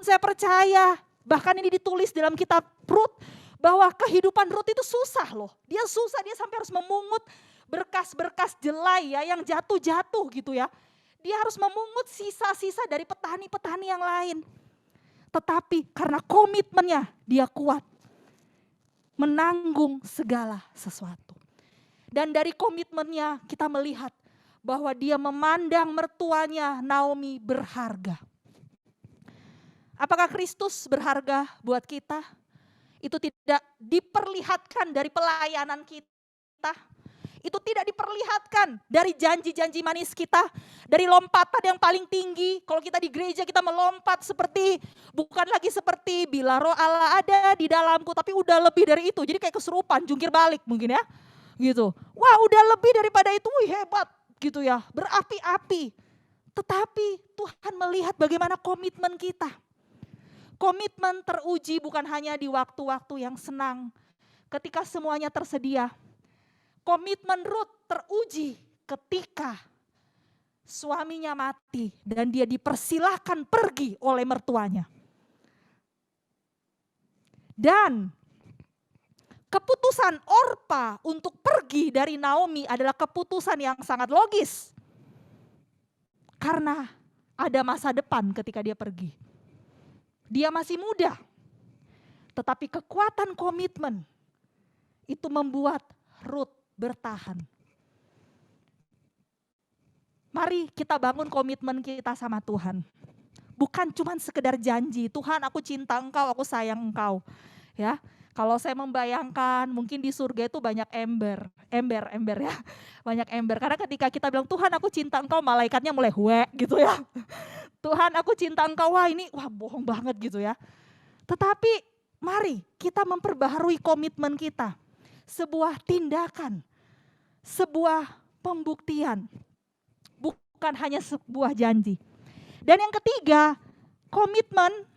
Saya percaya, bahkan ini ditulis dalam kitab Rut, bahwa kehidupan Rut itu susah loh. Dia susah, dia sampai harus memungut berkas-berkas jelai yang jatuh-jatuh gitu ya. Dia harus memungut sisa-sisa dari petani-petani yang lain. Tetapi karena komitmennya dia kuat menanggung segala sesuatu. Dan dari komitmennya kita melihat bahwa dia memandang mertuanya Naomi berharga. Apakah Kristus berharga buat kita? Itu tidak diperlihatkan dari pelayanan kita. Itu tidak diperlihatkan dari janji-janji manis kita. Dari lompatan yang paling tinggi. Kalau kita di gereja kita melompat bukan lagi seperti bila roh Allah ada di dalamku. Tapi udah lebih dari itu. Jadi kayak kesurupan, jungkir balik mungkin ya. Gitu. Wah udah lebih daripada itu, hebat gitu ya. Berapi-api. Tetapi Tuhan melihat bagaimana komitmen kita. Komitmen teruji bukan hanya di waktu-waktu yang senang. ketika semuanya tersedia. Komitmen Ruth teruji ketika suaminya mati dan dia dipersilahkan pergi oleh mertuanya. Dan keputusan Orpa untuk pergi dari Naomi adalah keputusan yang sangat logis. Karena ada masa depan ketika dia pergi. Dia masih muda. Tetapi kekuatan komitmen itu membuat Ruth bertahan. Mari kita bangun komitmen kita sama Tuhan. Bukan cuma sekedar janji, Tuhan aku cinta Engkau, aku sayang Engkau. Ya, kalau saya membayangkan mungkin di surga itu banyak ember ya, banyak ember. Karena ketika kita bilang Tuhan aku cinta Engkau, malaikatnya mulai gitu ya. Tuhan aku cinta Engkau, wah bohong banget gitu ya. Tetapi mari kita memperbaharui komitmen kita. Sebuah tindakan, sebuah pembuktian, bukan hanya sebuah janji. Dan yang ketiga, komitmen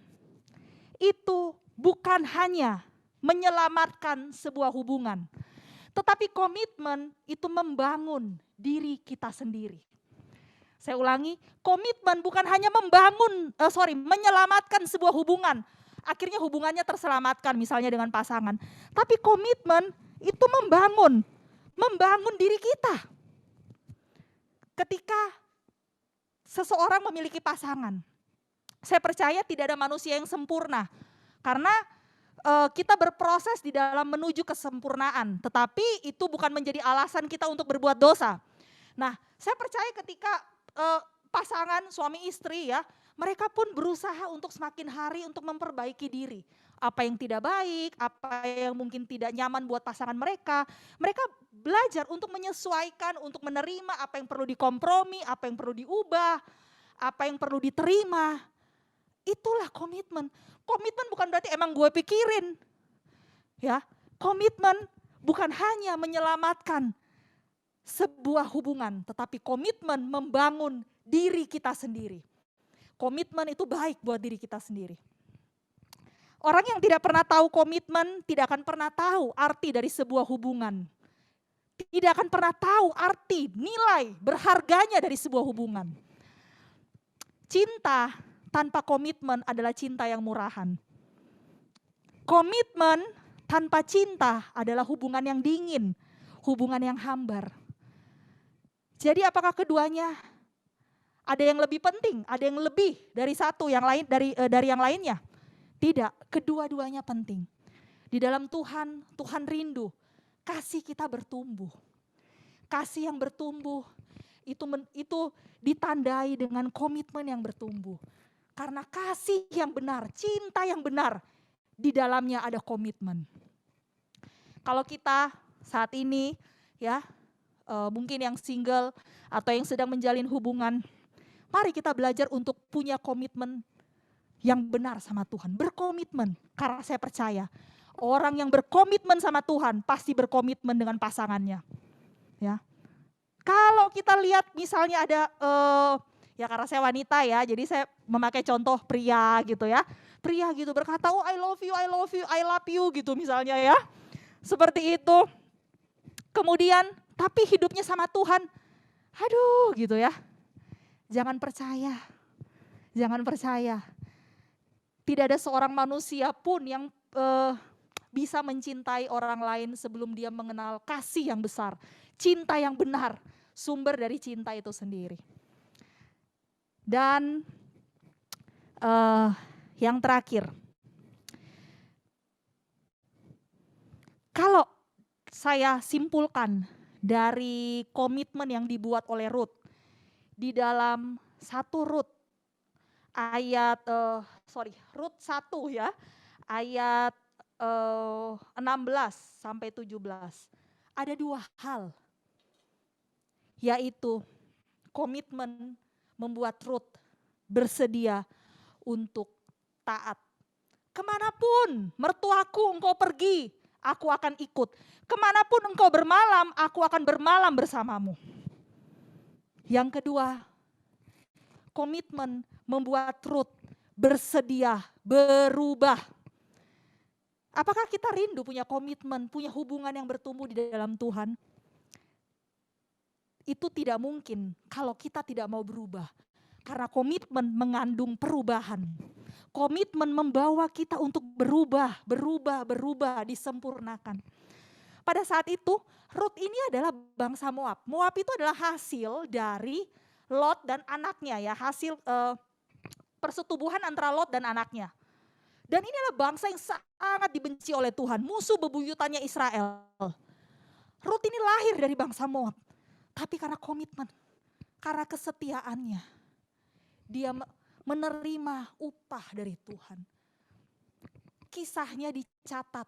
itu bukan hanya menyelamatkan sebuah hubungan, tetapi komitmen itu membangun diri kita sendiri. Saya ulangi, komitmen bukan hanya menyelamatkan sebuah hubungan, akhirnya hubungannya terselamatkan misalnya dengan pasangan, tapi komitmen itu membangun diri kita. Ketika seseorang memiliki pasangan, saya percaya tidak ada manusia yang sempurna. Karena kita berproses di dalam menuju kesempurnaan. Tetapi itu bukan menjadi alasan kita untuk berbuat dosa. Nah, saya percaya ketika pasangan suami istri ya, mereka pun berusaha untuk semakin hari untuk memperbaiki diri. Apa yang tidak baik, apa yang mungkin tidak nyaman buat pasangan mereka. Mereka belajar untuk menyesuaikan, untuk menerima apa yang perlu dikompromi, apa yang perlu diubah, apa yang perlu diterima. Itulah komitmen. Komitmen bukan berarti emang gue pikirin. Ya, komitmen bukan hanya menyelamatkan sebuah hubungan, tetapi komitmen membangun diri kita sendiri. Komitmen itu baik buat diri kita sendiri. Orang yang tidak pernah tahu komitmen tidak akan pernah tahu arti dari sebuah hubungan. Tidak akan pernah tahu arti, nilai, berharganya dari sebuah hubungan. Cinta tanpa komitmen adalah cinta yang murahan. Komitmen tanpa cinta adalah hubungan yang dingin, hubungan yang hambar. Jadi apakah keduanya ada yang lebih penting, ada yang lebih dari satu yang lain dari yang lainnya? Tidak, kedua-duanya penting. Di dalam Tuhan, Tuhan rindu kasih kita bertumbuh. Kasih yang bertumbuh itu ditandai dengan komitmen yang bertumbuh. Karena kasih yang benar, cinta yang benar, di dalamnya ada komitmen. Kalau kita saat ini ya, mungkin yang single atau yang sedang menjalin hubungan, mari kita belajar untuk punya komitmen yang benar sama Tuhan, berkomitmen. Karena saya percaya orang yang berkomitmen sama Tuhan pasti berkomitmen dengan pasangannya. Ya, kalau kita lihat misalnya ada ya karena saya wanita ya, jadi saya memakai contoh pria gitu ya. Pria gitu berkata, oh I love you, I love you gitu misalnya ya. Seperti itu. Kemudian tapi hidupnya sama Tuhan, aduh gitu ya. Jangan percaya, jangan percaya. Tidak ada seorang manusia pun yang bisa mencintai orang lain sebelum dia mengenal kasih yang besar. Cinta yang benar, sumber dari cinta itu sendiri. Dan yang terakhir, kalau saya simpulkan dari komitmen yang dibuat oleh Ruth di dalam 1 Ruth ayat Ruth 1 ya, ayat 16 sampai 17. Ada 2 hal, yaitu komitmen membuat Ruth bersedia untuk taat. Kemanapun mertuaku engkau pergi, aku akan ikut. Kemanapun engkau bermalam, aku akan bermalam bersamamu. Yang kedua, komitmen membuat Ruth bersedia berubah. Apakah kita rindu punya komitmen, punya hubungan yang bertumbuh di dalam Tuhan? Itu tidak mungkin kalau kita tidak mau berubah. Karena komitmen mengandung perubahan. Komitmen membawa kita untuk berubah, disempurnakan. Pada saat itu, Rut ini adalah bangsa Moab. Moab itu adalah hasil dari Lot dan anaknya ya, hasil persetubuhan antara Lot dan anaknya. Dan ini adalah bangsa yang sangat dibenci oleh Tuhan, musuh bebuyutannya Israel. Rut ini lahir dari bangsa Moab, tapi karena komitmen, karena kesetiaannya, dia menerima upah dari Tuhan. Kisahnya dicatat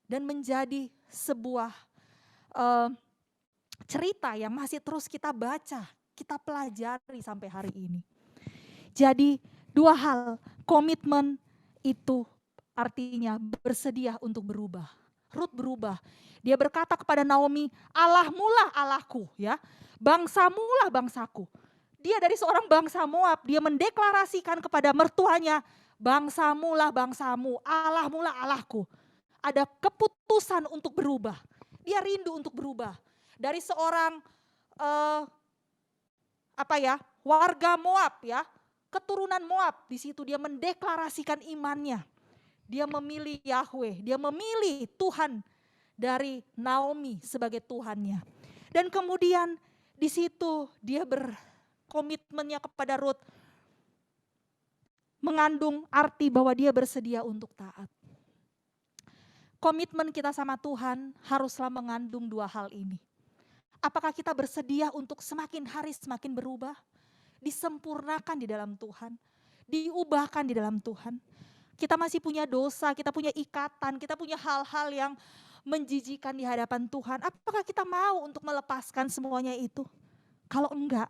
dan menjadi sebuah cerita yang masih terus kita baca, kita pelajari sampai hari ini. Jadi 2 hal, komitmen itu artinya bersedia untuk berubah. Rut berubah. Dia berkata kepada Naomi, Allahmulah Allahku ya, bangsamulah bangsaku. Dia dari seorang bangsa Moab, dia mendeklarasikan kepada mertuanya, bangsamulah bangsamu, Allahmulah Allahku. Ada keputusan untuk berubah. Dia rindu untuk berubah. Dari seorang warga Moab ya, keturunan Moab, di situ dia mendeklarasikan imannya. Dia memilih Yahweh, dia memilih Tuhan dari Naomi sebagai Tuhannya. Dan kemudian di situ dia berkomitmennya kepada Rut mengandung arti bahwa dia bersedia untuk taat. Komitmen kita sama Tuhan haruslah mengandung 2 hal ini. Apakah kita bersedia untuk semakin hari semakin berubah? Disempurnakan di dalam Tuhan, diubahkan di dalam Tuhan. Kita masih punya dosa, kita punya ikatan, kita punya hal-hal yang menjijikan di hadapan Tuhan. Apakah kita mau untuk melepaskan semuanya itu? Kalau enggak,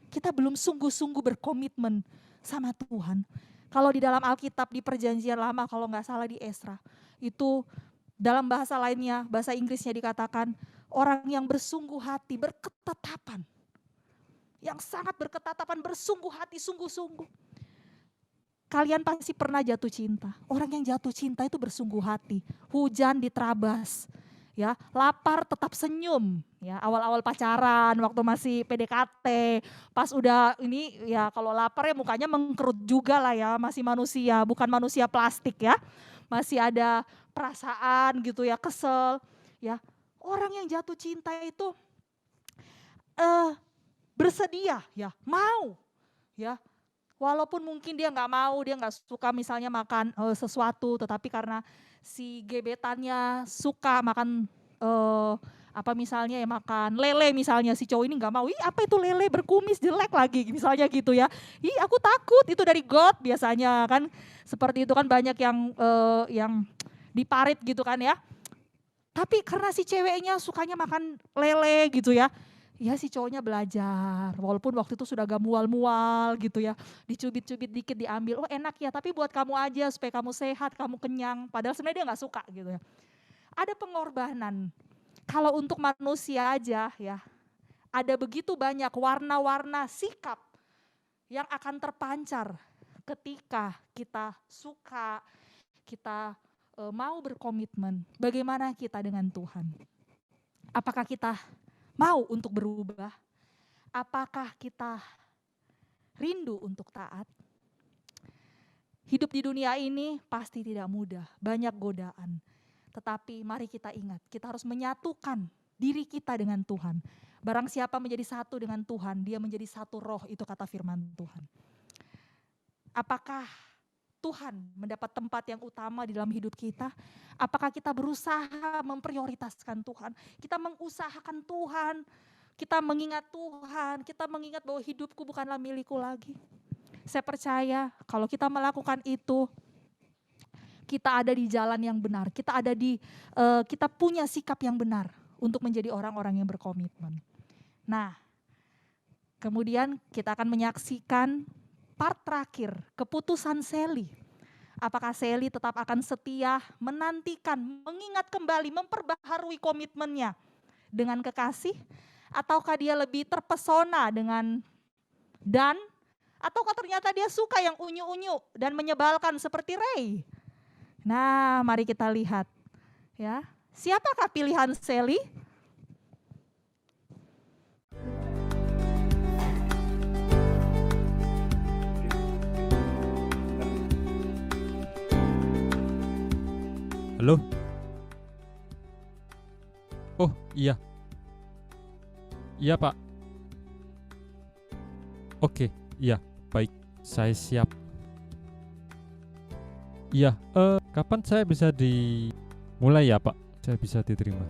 kita belum sungguh-sungguh berkomitmen sama Tuhan. Kalau di dalam Alkitab di Perjanjian Lama, kalau enggak salah di Esra, itu dalam bahasa lainnya, bahasa Inggrisnya dikatakan orang yang bersungguh hati, berketetapan. Yang sangat berketetapan, bersungguh hati, sungguh-sungguh. Kalian pasti pernah jatuh cinta. Orang yang jatuh cinta itu bersungguh hati. Hujan diterabas, ya, lapar tetap senyum. Ya, awal-awal pacaran, waktu masih PDKT, pas udah ini ya kalau lapar ya mukanya mengkerut juga lah ya, masih manusia, bukan manusia plastik ya. Masih ada perasaan gitu ya, kesel. Ya, orang yang jatuh cinta itu bersedia ya, mau ya. Walaupun mungkin dia nggak mau, dia nggak suka misalnya makan sesuatu, tetapi karena si gebetannya suka makan misalnya ya makan lele misalnya, si cowok ini nggak mau, ih apa itu lele berkumis jelek lagi misalnya gitu ya, ih aku takut itu dari God biasanya kan, seperti itu kan banyak yang diparit gitu kan ya. Tapi karena si ceweknya sukanya makan lele gitu ya, ya si cowoknya belajar, walaupun waktu itu sudah agak mual-mual gitu ya, dicubit-cubit dikit diambil, oh enak ya tapi buat kamu aja supaya kamu sehat, kamu kenyang, padahal sebenarnya dia gak suka gitu ya. Ada pengorbanan, kalau untuk manusia aja ya, ada begitu banyak warna-warna sikap yang akan terpancar ketika kita suka, kita mau berkomitmen. Bagaimana kita dengan Tuhan? Apakah kita mau untuk berubah? Apakah kita rindu untuk taat? Hidup di dunia ini pasti tidak mudah, banyak godaan. Tetapi mari kita ingat, kita harus menyatukan diri kita dengan Tuhan. Barang siapa menjadi satu dengan Tuhan, dia menjadi satu roh, itu kata firman Tuhan. Apakah Tuhan mendapat tempat yang utama di dalam hidup kita? Apakah kita berusaha memprioritaskan Tuhan? Kita mengusahakan Tuhan, kita mengingat Tuhan, kita mengingat bahwa hidupku bukanlah milikku lagi. Saya percaya kalau kita melakukan itu, kita ada di jalan yang benar, kita punya sikap yang benar untuk menjadi orang-orang yang berkomitmen. Nah, kemudian kita akan menyaksikan part terakhir, keputusan Sally. Apakah Sally tetap akan setia, menantikan, mengingat kembali, memperbaharui komitmennya dengan kekasih? Ataukah dia lebih terpesona dengan Dan? Ataukah ternyata dia suka yang unyu-unyu dan menyebalkan seperti Ray? Nah, mari kita lihat ya. Siapakah pilihan Sally? Halo? Oh iya. Iya Pak. Oke, iya, baik. Saya siap. Iya, kapan saya bisa dimulai ya Pak? Saya bisa diterima.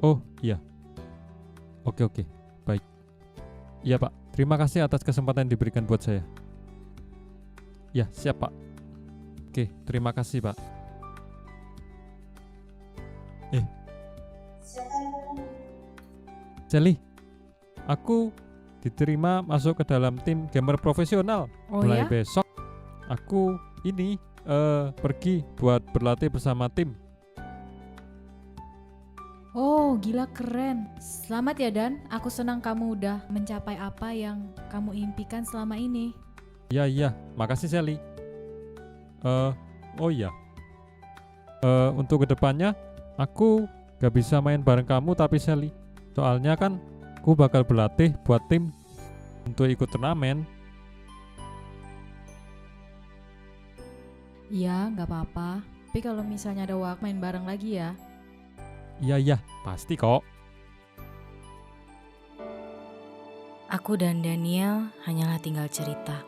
Oh iya. Oke, baik. Iya Pak, terima kasih atas kesempatan yang diberikan buat saya. Ya, siap Pak. Oke, terima kasih Pak. Sally, aku diterima masuk ke dalam tim gamer profesional. Oh Mulai ya? besok aku ini pergi buat berlatih bersama tim. Oh, gila keren. Selamat ya Dan, aku senang kamu udah mencapai apa yang kamu impikan selama ini. Iya, makasih Sally. Oh iya. Untuk kedepannya aku gak bisa main bareng kamu tapi Sally. Soalnya kan aku bakal berlatih buat tim untuk ikut turnamen. Iya, nggak apa-apa. Tapi kalau misalnya ada waktu main bareng lagi ya. Iya, pasti kok. Aku dan Daniel hanyalah tinggal cerita.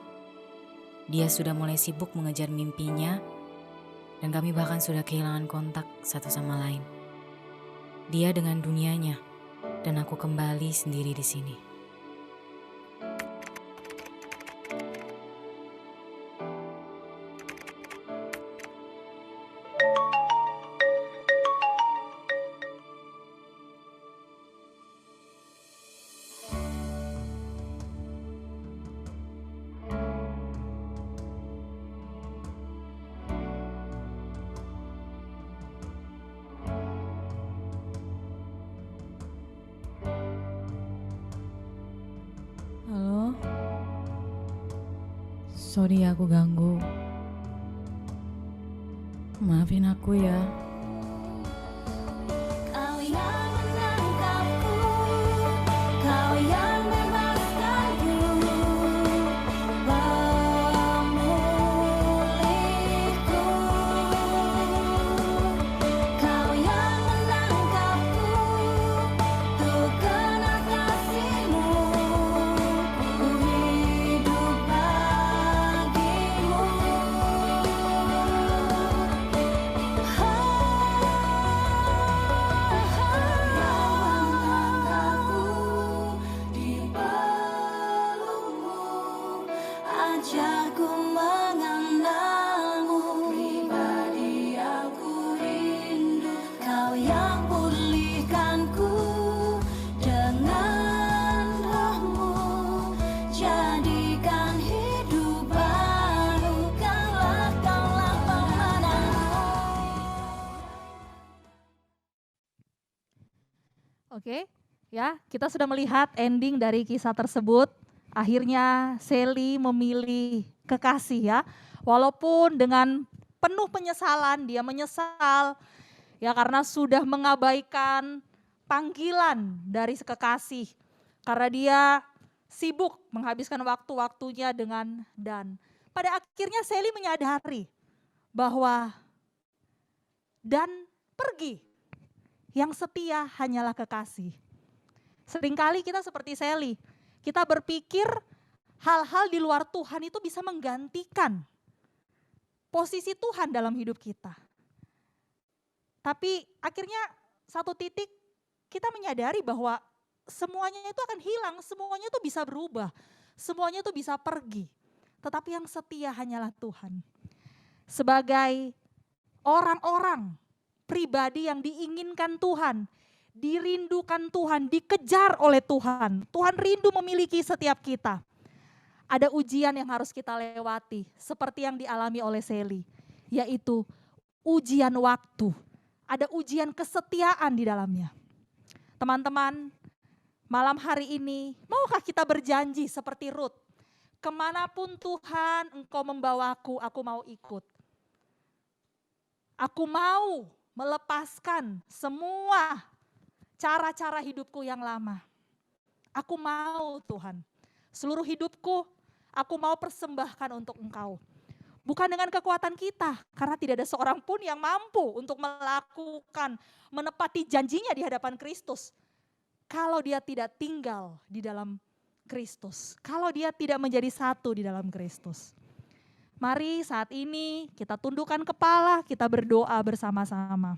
Dia sudah mulai sibuk mengejar mimpinya, dan kami bahkan sudah kehilangan kontak satu sama lain. Dia dengan dunianya, dan aku kembali sendiri di sini. Halo? Sorry aku ganggu. Maafin aku ya. Kau yang menangkapku, kau yang bebaskanku, pemulihku. Kau yang menangkapku, untuk kenal kasih-Mu, ku hidup bagimu. Ajarku mengenalmu, pribadi yang ku rindu. Kau yang pulihkanku dengan roh-Mu, jadikan hidup baru. Kaulah pemenangku. Oke, ya, kita sudah melihat ending dari kisah tersebut. Akhirnya Sally memilih kekasih ya. Walaupun dengan penuh penyesalan, dia menyesal ya karena sudah mengabaikan panggilan dari kekasih. Karena dia sibuk menghabiskan waktu-waktunya dengan Dan. Pada akhirnya Sally menyadari bahwa Dan pergi. Yang setia hanyalah kekasih. Seringkali kita seperti Sally, kita berpikir hal-hal di luar Tuhan itu bisa menggantikan posisi Tuhan dalam hidup kita. Tapi akhirnya satu titik kita menyadari bahwa semuanya itu akan hilang, semuanya itu bisa berubah, semuanya itu bisa pergi. Tetapi yang setia hanyalah Tuhan. Sebagai orang-orang pribadi yang diinginkan Tuhan, dirindukan Tuhan, dikejar oleh Tuhan. Tuhan rindu memiliki setiap kita. Ada ujian yang harus kita lewati, seperti yang dialami oleh Sally, yaitu ujian waktu. Ada ujian kesetiaan di dalamnya. Teman-teman, malam hari ini, maukah kita berjanji seperti Ruth? Kemanapun Tuhan Engkau membawaku, aku mau ikut. Aku mau melepaskan semua cara-cara hidupku yang lama. Aku mau Tuhan, seluruh hidupku aku mau persembahkan untuk Engkau. Bukan dengan kekuatan kita, karena tidak ada seorang pun yang mampu untuk melakukan, menepati janjinya di hadapan Kristus. Kalau dia tidak tinggal di dalam Kristus, kalau dia tidak menjadi satu di dalam Kristus. Mari saat ini kita tundukkan kepala, kita berdoa bersama-sama.